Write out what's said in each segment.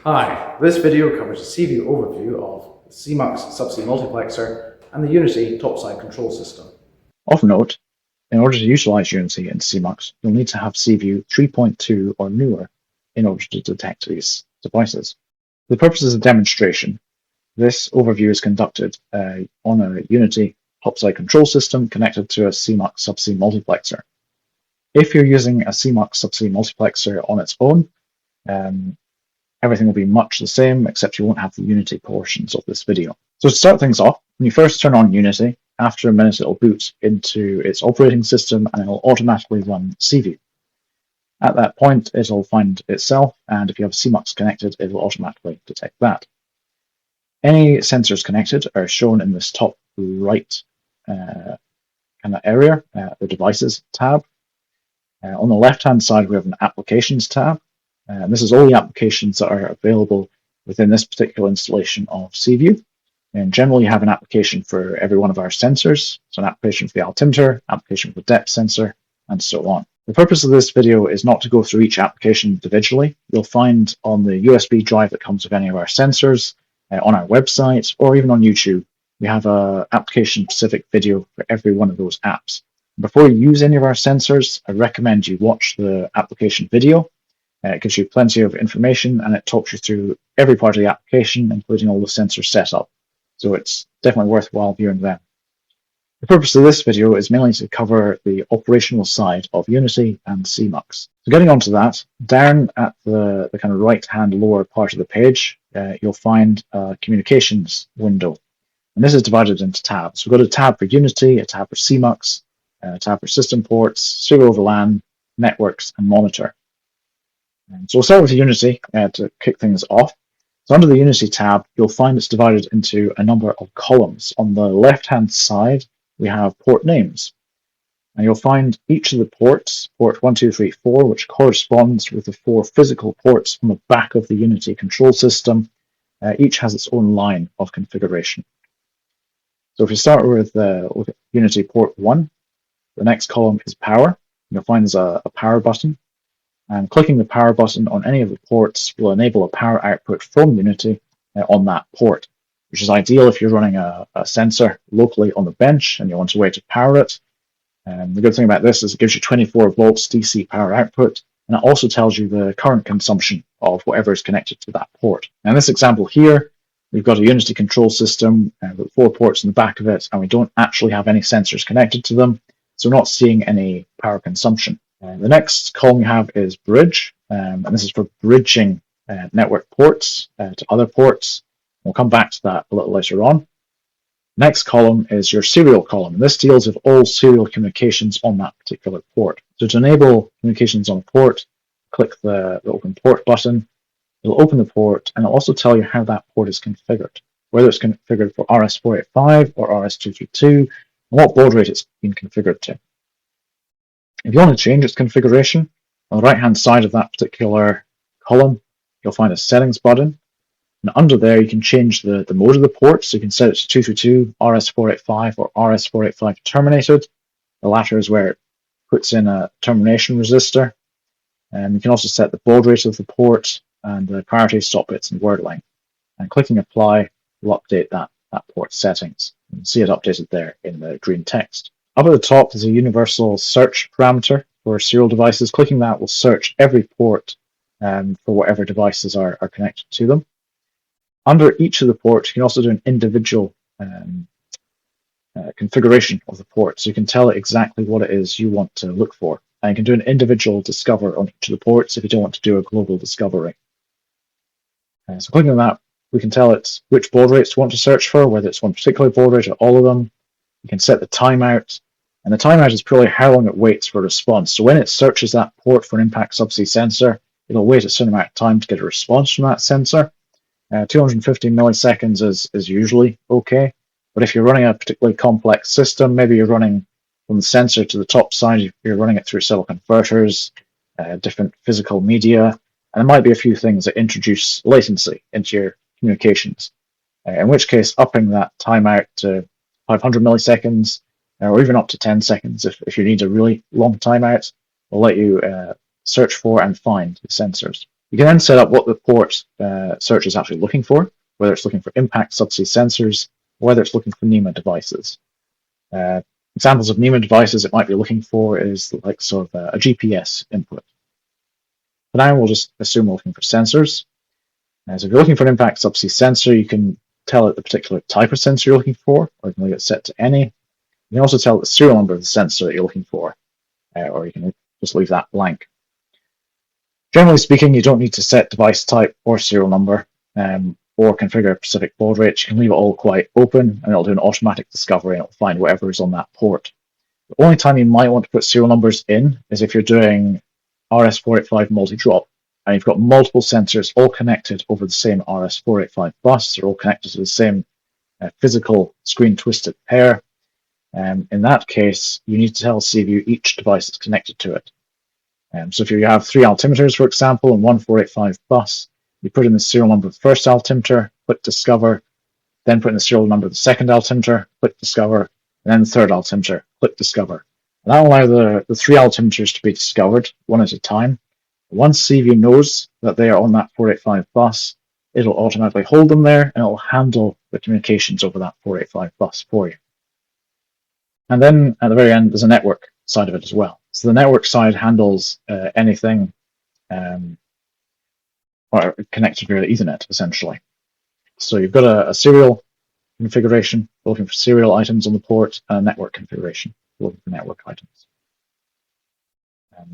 Hi, this video covers a seaView overview of the seaMux subsea multiplexer and the Unity topside control system. Of note, in order to utilize Unity in seaMux, you'll need to have seaView 3.2 or newer in order to detect these devices. For the purposes of demonstration, this overview is conducted on a Unity topside control system connected to a seaMux subsea multiplexer. If you're using a seaMux subsea multiplexer on its own, everything will be much the same, except you won't have the Unity portions of this video. So to start things off, when you first turn on Unity, after a minute it'll boot into its operating system and it'll automatically run seaView. At that point, it'll find itself, and if you have seaMux connected, it will automatically detect that. Any sensors connected are shown in this top right kind of area, the Devices tab. On the left-hand side, we have an Applications tab. And this is all the applications that are available within this particular installation of seaView. And generally, you have an application for every one of our sensors. So an application for the altimeter, application for the depth sensor, and so on. The purpose of this video is not to go through each application individually. You'll find on the USB drive that comes with any of our sensors, on our website, or even on YouTube, we have an application-specific video for every one of those apps. Before you use any of our sensors, I recommend you watch the application video. It gives you plenty of information and it talks you through every part of the application, including all the sensor setup. So it's definitely worthwhile viewing them. The purpose of this video is mainly to cover the operational side of Unity and seaMux. So getting onto that, down at the kind of right-hand lower part of the page, you'll find a communications window. And this is divided into tabs. We've got a tab for Unity, a tab for seaMux, a tab for system ports, serial over LAN, networks, and monitor. So we'll start with Unity to kick things off. So under the Unity tab, you'll find it's divided into a number of columns. On the left-hand side, we have port names. And you'll find each of the ports, port 1, 2, 3, 4, which corresponds with the 4 physical ports on the back of the Unity control system. Each has its own line of configuration. So if you start with Unity port 1, the next column is power. You'll find there's a power button. And clicking the power button on any of the ports will enable a power output from Unity on that port, which is ideal if you're running a sensor locally on the bench and you want a way to power it. The good thing about this is it gives you 24 volts DC power output, and it also tells you the current consumption of whatever is connected to that port. Now in this example here, we've got a Unity control system with 4 ports in the back of it, and we don't actually have any sensors connected to them, so we're not seeing any power consumption. The next column you have is bridge, and this is for bridging network ports to other ports. We'll come back to that a little later on. Next column is your serial column, and this deals with all serial communications on that particular port. So to enable communications on a port, click the Open Port button. It'll open the port, and it'll also tell you how that port is configured, whether it's configured for RS485 or RS232, and what baud rate it's been configured to. If you want to change its configuration, on the right-hand side of that particular column, you'll find a settings button. And under there, you can change the mode of the port. So you can set it to 232, RS485, or RS485 terminated. The latter is where it puts in a termination resistor. And you can also set the baud rate of the port and the priority stop bits and word length. And clicking apply will update that port settings. You can see it updated there in the green text. Up at the top, there's a universal search parameter for serial devices. Clicking that will search every port for whatever devices are connected to them. Under each of the ports, you can also do an individual configuration of the port. So you can tell it exactly what it is you want to look for. And you can do an individual discover on each of the ports if you don't want to do a global discovery. So clicking on that, we can tell it which baud rates you want to search for, whether it's one particular baud rate or all of them. You can set the timeout. And the timeout is purely how long it waits for a response. So when it searches that port for an impact subsea sensor, it'll wait a certain amount of time to get a response from that sensor. 250 milliseconds is usually okay. But if you're running a particularly complex system, maybe you're running from the sensor to the top side, you're running it through several converters, different physical media, and there might be a few things that introduce latency into your communications. In which case, upping that timeout to 500 milliseconds, or even up to 10 seconds if you need a really long timeout, will let you search for and find the sensors. You can then set up what the port search is actually looking for, whether it's looking for impact subsea sensors, or whether it's looking for NEMA devices. Examples of NEMA devices it might be looking for is like sort of a GPS input. For now, we'll just assume we're looking for sensors. So if you're looking for an impact subsea sensor, you can tell it the particular type of sensor you're looking for, or you can leave it set to any. You can also tell it the serial number of the sensor that you're looking for, or you can just leave that blank. Generally speaking, you don't need to set device type or serial number, or configure a specific baud rate. You can leave it all quite open, and it'll do an automatic discovery, and it'll find whatever is on that port. The only time you might want to put serial numbers in is if you're doing RS485 multi-drop, and you've got multiple sensors all connected over the same RS485 bus. They're all connected to the same physical screen-twisted pair. In that case, you need to tell seaView each device that's connected to it. So if you have 3 altimeters, for example, and one 485 bus, you put in the serial number of the first altimeter, click discover, then put in the serial number of the second altimeter, click discover, and then the third altimeter, click discover. And that will allow the 3 altimeters to be discovered one at a time. Once seaView knows that they are on that 485 bus, it'll automatically hold them there, and it'll handle the communications over that 485 bus for you. And then at the very end, there's a network side of it as well. So the network side handles anything or connected via Ethernet, essentially. So you've got a serial configuration, looking for serial items on the port, and a network configuration, looking for network items.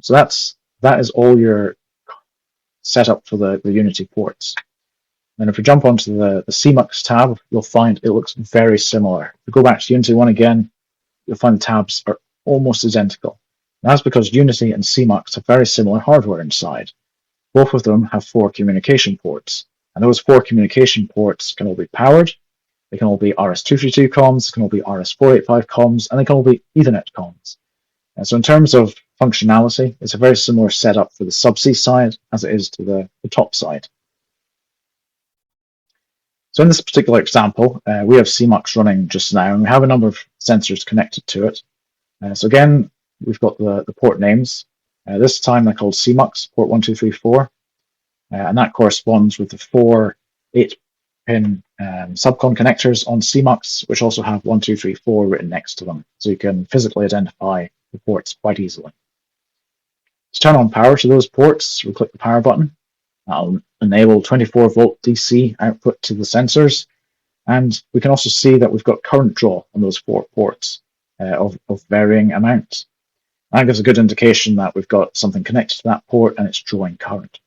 So that is all your setup for the Unity ports. And if we jump onto the seaMux tab, you'll find it looks very similar. If we go back to Unity 1 again, you'll find the tabs are almost identical. And that's because Unity and seaMux have very similar hardware inside. Both of them have 4 communication ports, and those 4 communication ports can all be powered. They can all be RS-232 comms, they can all be RS-485 comms, and they can all be Ethernet comms. And so in terms of functionality, it's a very similar setup for the subsea side as it is to the top side. So in this particular example, we have seaMux running just now, and we have a number of sensors connected to it. So again, we've got the port names. This time they're called seaMux, port 1234, and that corresponds with the 4 8-pin subcon connectors on seaMux, which also have 1234 written next to them, so you can physically identify the ports quite easily. To turn on power to those ports, we click the power button. That'll enable 24-volt DC output to the sensors, and we can also see that we've got current draw on those 4 ports of varying amounts. That gives a good indication that we've got something connected to that port and it's drawing current.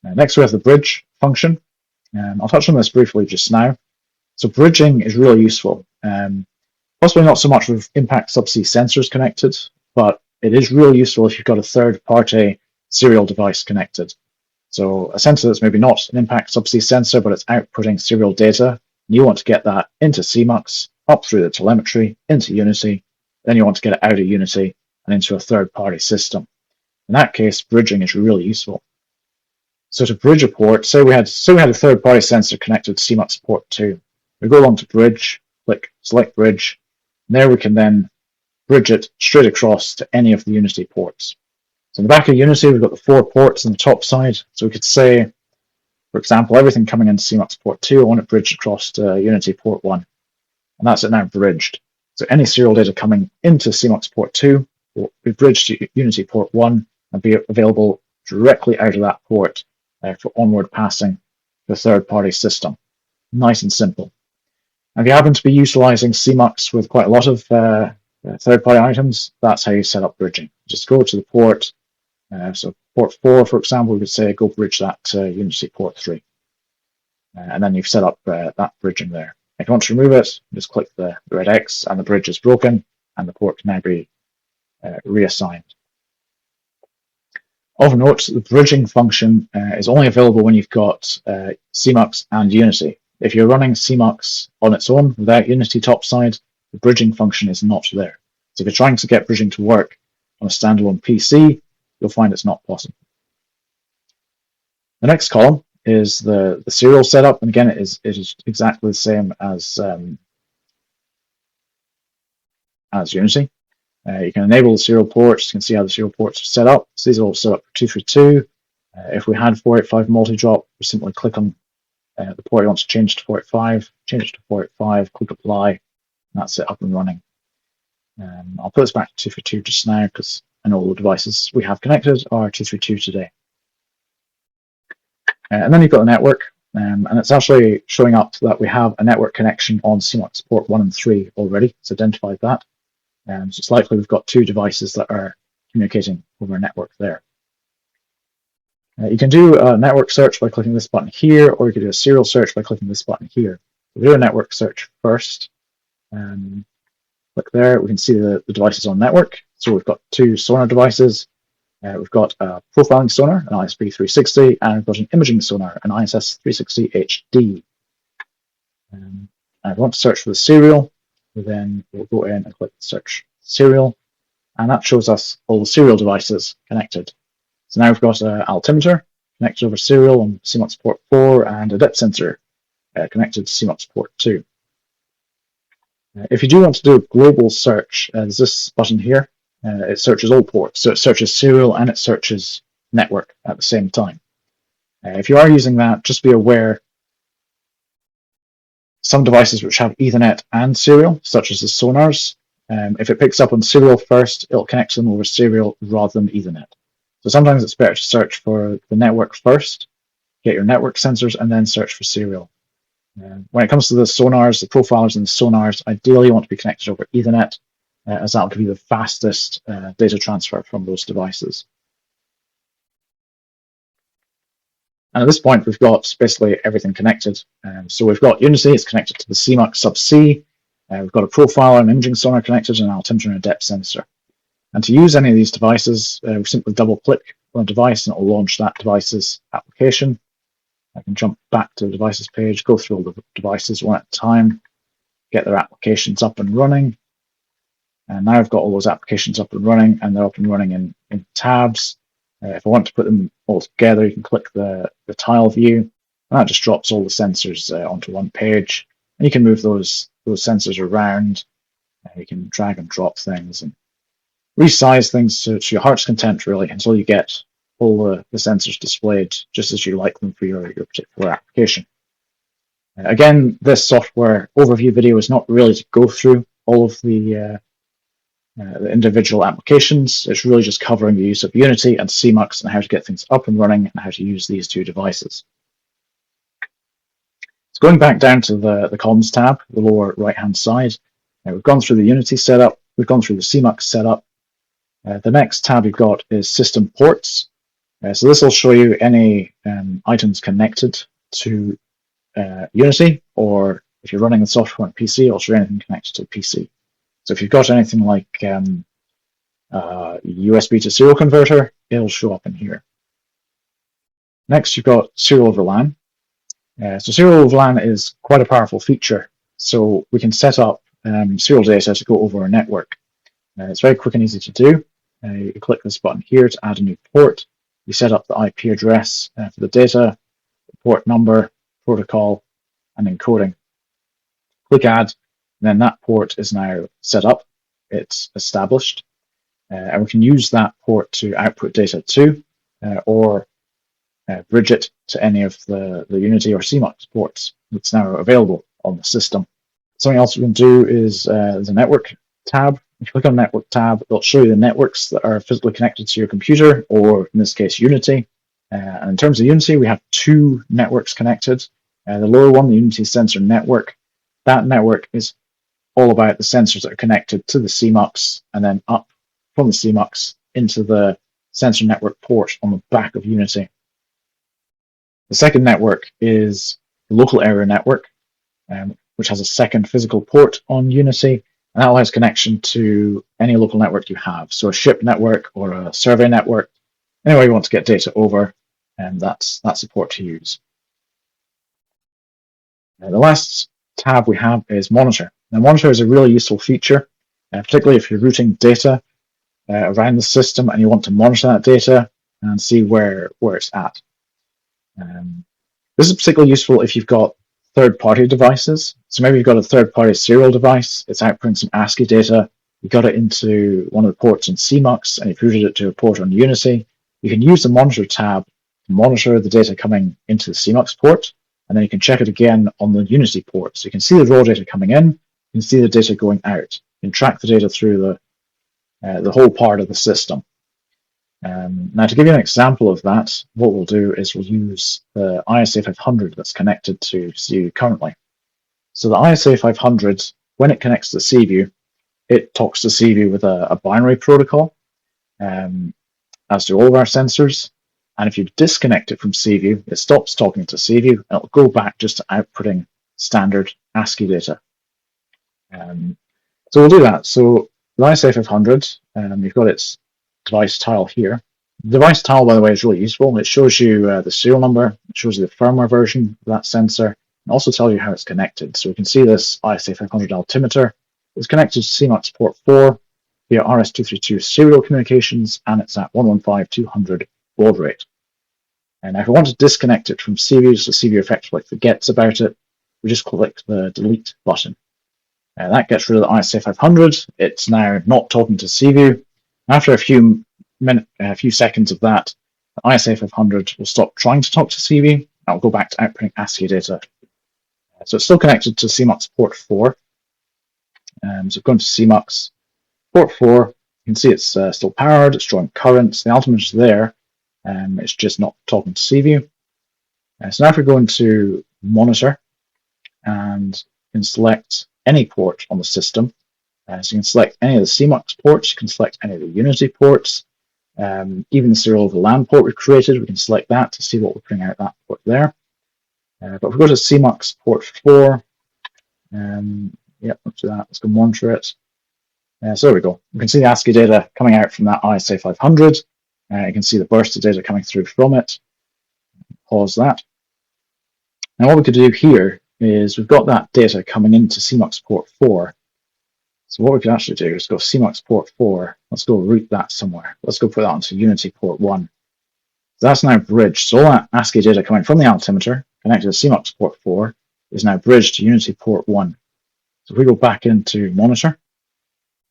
Next we have the bridge function. I'll touch on this briefly just now. So bridging is really useful. Possibly not so much with impact subsea sensors connected, but it is really useful if you've got a third-party serial device connected. So a sensor that's maybe not an impact subsea sensor, but it's outputting serial data, and you want to get that into seaMux, up through the telemetry, into Unity, then you want to get it out of Unity and into a third-party system. In that case, bridging is really useful. So to bridge a port, say we had a third-party sensor connected to seaMux port 2. We go along to bridge, click select bridge, and there we can then bridge it straight across to any of the Unity ports. So in the back of Unity, we've got the 4 ports on the top side. So we could say, for example, everything coming into seaMux port 2, I want it bridged across to Unity port 1. And that's it now bridged. So any serial data coming into seaMux port 2 will be bridged to Unity port 1 and be available directly out of that port for onward passing to a third-party system. Nice and simple. And if you happen to be utilizing seaMux with quite a lot of third-party items, that's how you set up bridging. Just go to the port. So port 4, for example, we could say go bridge that to Unity port 3. And then you've set up that bridging there. If you want to remove it, just click the red X and the bridge is broken and the port can now be reassigned. Of note, the bridging function is only available when you've got seaMux and Unity. If you're running seaMux on its own without Unity topside, the bridging function is not there. So if you're trying to get bridging to work on a standalone PC, you'll find it's not possible. The next column is the serial setup, and again, it is exactly the same as Unity. You can enable the serial ports. You can see how the serial ports are set up. So these are all set up for 232. If we had 485 multi-drop, we simply click on the port you want to change to 485, change it to 485, click apply, and that's it up and running. I'll put this back to 232 just now because I know all the devices we have connected are 232 today. And then you've got the network, and it's actually showing up that we have a network connection on seaMux port 1 and 3 already. It's identified that. So it's likely we've got two devices that are communicating over a network there. You can do a network search by clicking this button here, or you can do a serial search by clicking this button here. We'll do a network search first. Click there, we can see the devices on network. So we've got two sonar devices. We've got a profiling sonar, an ISP 360, and we've got an imaging sonar, an ISS 360 HD. I want to search for the serial, then we'll go in and click search serial, and that shows us all the serial devices connected. So now we've got an altimeter connected over serial on seaMux port 4 and a depth sensor connected to seaMux port 2. If you do want to do a global search, there's this button here. It searches all ports, so it searches serial and it searches network at the same time. If you are using that, just be aware some devices which have Ethernet and serial, such as the sonars, if it picks up on serial first, it'll connect them over serial rather than Ethernet. So sometimes it's better to search for the network first, get your network sensors, and then search for serial. When it comes to the sonars, the profilers and the sonars, ideally you want to be connected over Ethernet, as that will give you the fastest data transfer from those devices. And at this point, we've got basically everything connected. So we've got Unity, it's connected to the seaMux subsea. We've got a profiler, an imaging sonar connected, and an altimeter and a depth sensor. And to use any of these devices, we simply double-click on a device and it will launch that device's application. I can jump back to the devices page, go through all the devices one at a time, get their applications up and running. And now I've got all those applications up and running, and they're up and running in tabs. If I want to put them all together, you can click the tile view, and that just drops all the sensors onto one page. And you can move those sensors around. You can drag and drop things and resize things to your heart's content, really, until you get all the sensors displayed just as you like them for your particular application. Again, this software overview video is not really to go through all of the individual applications. It's really just covering the use of Unity and seaMux and how to get things up and running and how to use these two devices. So going back down to the comms tab, the lower right-hand side, we've gone through the Unity setup, we've gone through the seaMux setup. The next tab you've got is System Ports. So this will show you any items connected to Unity, or if you're running the software on PC, it'll show you anything connected to PC. So if you've got anything like USB to serial converter, it'll show up in here. Next, you've got serial over LAN. So serial over LAN is quite a powerful feature. So we can set up serial data to go over a network. It's very quick and easy to do. You click this button here to add a new port. You set up the IP address for the data, the port number, protocol, and encoding. Click add, and then that port is now set up. It's established, and we can use that port to output data to, or bridge it to any of the Unity or seaMux ports that's now available on the system. Something else we can do is there's a network tab. If you click on the network tab, it'll show you the networks that are physically connected to your computer, or in this case, Unity. And in terms of Unity, we have two networks connected. The lower one, the Unity Sensor Network, that network is all about the sensors that are connected to the seaMux, and then up from the seaMux into the sensor network port on the back of Unity. The second network is the local area network, which has a second physical port on Unity, and that allows connection to any local network you have. So a ship network or a survey network, anywhere you want to get data over, and that's the port to use. The last tab we have is Monitor. Now, Monitor is a really useful feature, particularly if you're routing data around the system and you want to monitor that data and see where it's at. This is particularly useful if you've got third-party devices. So maybe you've got a third-party serial device, it's outputting some ASCII data, you got it into one of the ports in seaMux, and you've routed it to a port on Unity. You can use the Monitor tab to monitor the data coming into the seaMux port, and then you can check it again on the Unity port. So you can see the raw data coming in, you can see the data going out. You can track the data through the whole part of the system. Now, to give you an example of that, what we'll do is we'll use the ISA 500 that's connected to seaView currently. So the ISA 500, when it connects to seaView, it talks to seaView with a binary protocol, as do all of our sensors. And if you disconnect it from seaView, it stops talking to seaView, and it'll go back just to outputting standard ASCII data. So we'll do that. So the ISA 500, you've got its device tile here. The device tile, by the way, is really useful. It shows you the serial number, it shows you the firmware version of that sensor, and also tells you how it's connected. So we can see this ISA 500 altimeter is connected to seaMux port 4 via RS-232 serial communications, and it's at 115/200 baud rate. And if we want to disconnect it from seaView, so seaView effectively forgets about it, we just click the delete button. That gets rid of the ISA 500. It's now not talking to seaView. After a few seconds of that, the ISA 500 will stop trying to talk to seaView, and it'll go back to outputting ASCII data. So it's still connected to seaMux port 4. So going to seaMux port 4, you can see it's still powered, it's drawing currents, the altimeter's there, it's just not talking to seaView. So now if we go into monitor, and you can select any port on the system. So you can select any of the seaMux ports, you can select any of the Unity ports, even the serial over LAN port we've created, we can select that to see what we're putting out that port there. But if we go to seaMux port 4, let's do that, let's go monitor it. So there we go. You can see the ASCII data coming out from that ISA 500. You can see the burst of data coming through from it. Pause that. Now what we could do here is we've got that data coming into seaMux port 4. So what we could actually do is go seaMux port 4. Let's go route that somewhere. Let's go put that onto Unity port 1. So that's now bridged. So all that ASCII data coming from the altimeter connected to seaMux port 4 is now bridged to Unity port 1. So if we go back into monitor,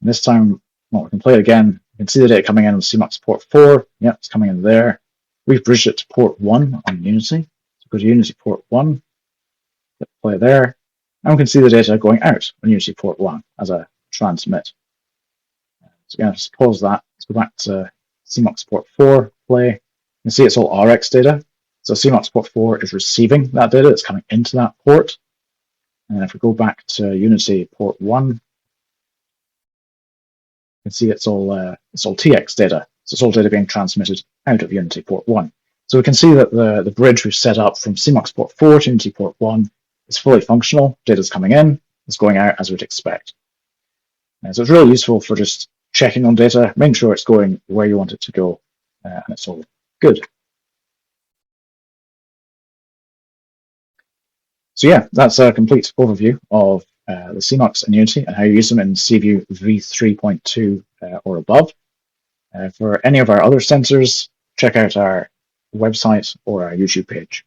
this time, well, we can play it again. You can see the data coming in on seaMux port 4. Yep, it's coming in there. We've bridged it to port 1 on Unity. So go to Unity port 1, play there, and we can see the data going out on Unity port 1 as a transmit. So again, just pause that. Let's go back to seaMux port 4, play. You can see it's all RX data. So seaMux port 4 is receiving that data that's coming into that port. And if we go back to Unity port 1, you can see it's all TX data. So it's all data being transmitted out of Unity port 1. So we can see that the bridge we've set up from seaMux port 4 to Unity port 1 is fully functional. Data's coming in, it's going out as we'd expect. And so it's really useful for just checking on data, making sure it's going where you want it to go, and it's all good. So yeah, that's a complete overview of the seaMux and Unity and how you use them in seaView v3.2 or above. For any of our other sensors, check out our website or our YouTube page.